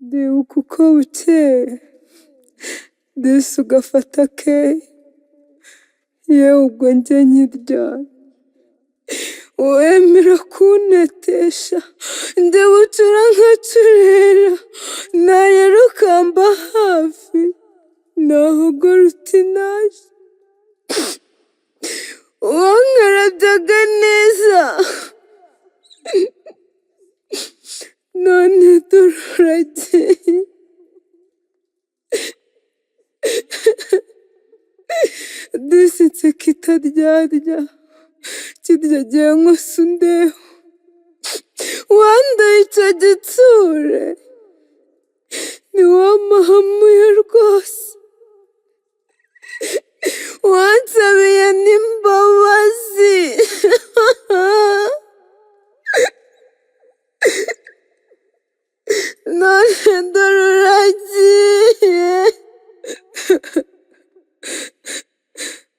ndibuka uko bukeye disi ugafata keyi yewe ubwo njye nkiryamye wemera kuntetesha ndabucura nkacurera narera ukamba hafi nahogora uti naje wankarabyaga neza none dore uragiye disi nseko itaryarya kirya gihe nkose undeho wandaye icyo gitsure ntiwamahamuye rwose wansabiye n'imbabazi none dore uragiye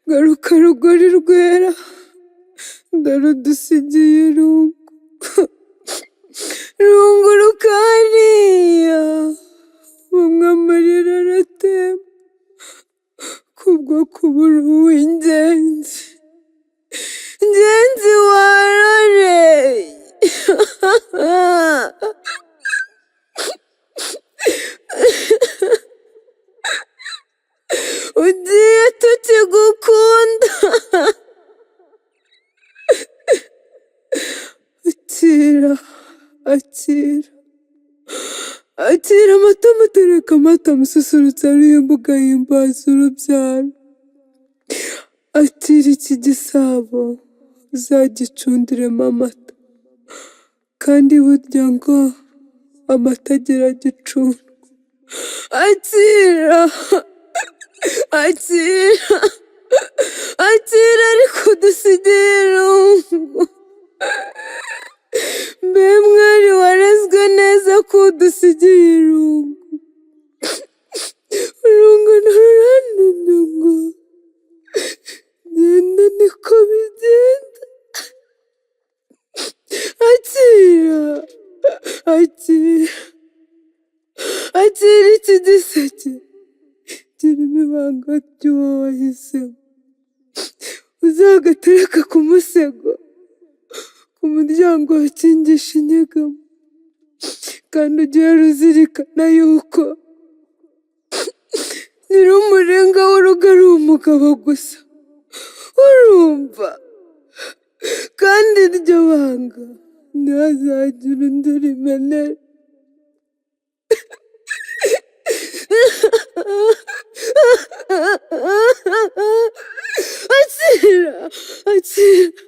garuka rugori rwera dore udusigiye irungu runguruka hariya bamwe amarira aratemba kubwo kubura uw'ingenzi ngenzi waroreye ugiye tukigukunda akira akira akira amata mutereka amata mususurutsa ariyo mbuga himbaza urubyaro akira iki gisabo uzagicundiremo amata kandi burya ngo amata agira gicundwa akira akira akira ariko dusigiye irungu mbe mwari warezwe neza ko udusigiye irungu urungano rurandumye ngo genda niko bigenda akira akira akira iki giseke kirimo ibanga ry'uwo wahisemo uzagatereka ku musego ku muryango wakingisha inyegamo kandi ujye uzirikana yuko nyir'umuringa w'urugo ari umugabo gusa urumva kandi iryo banga ntihazagire undi urimenera akira akira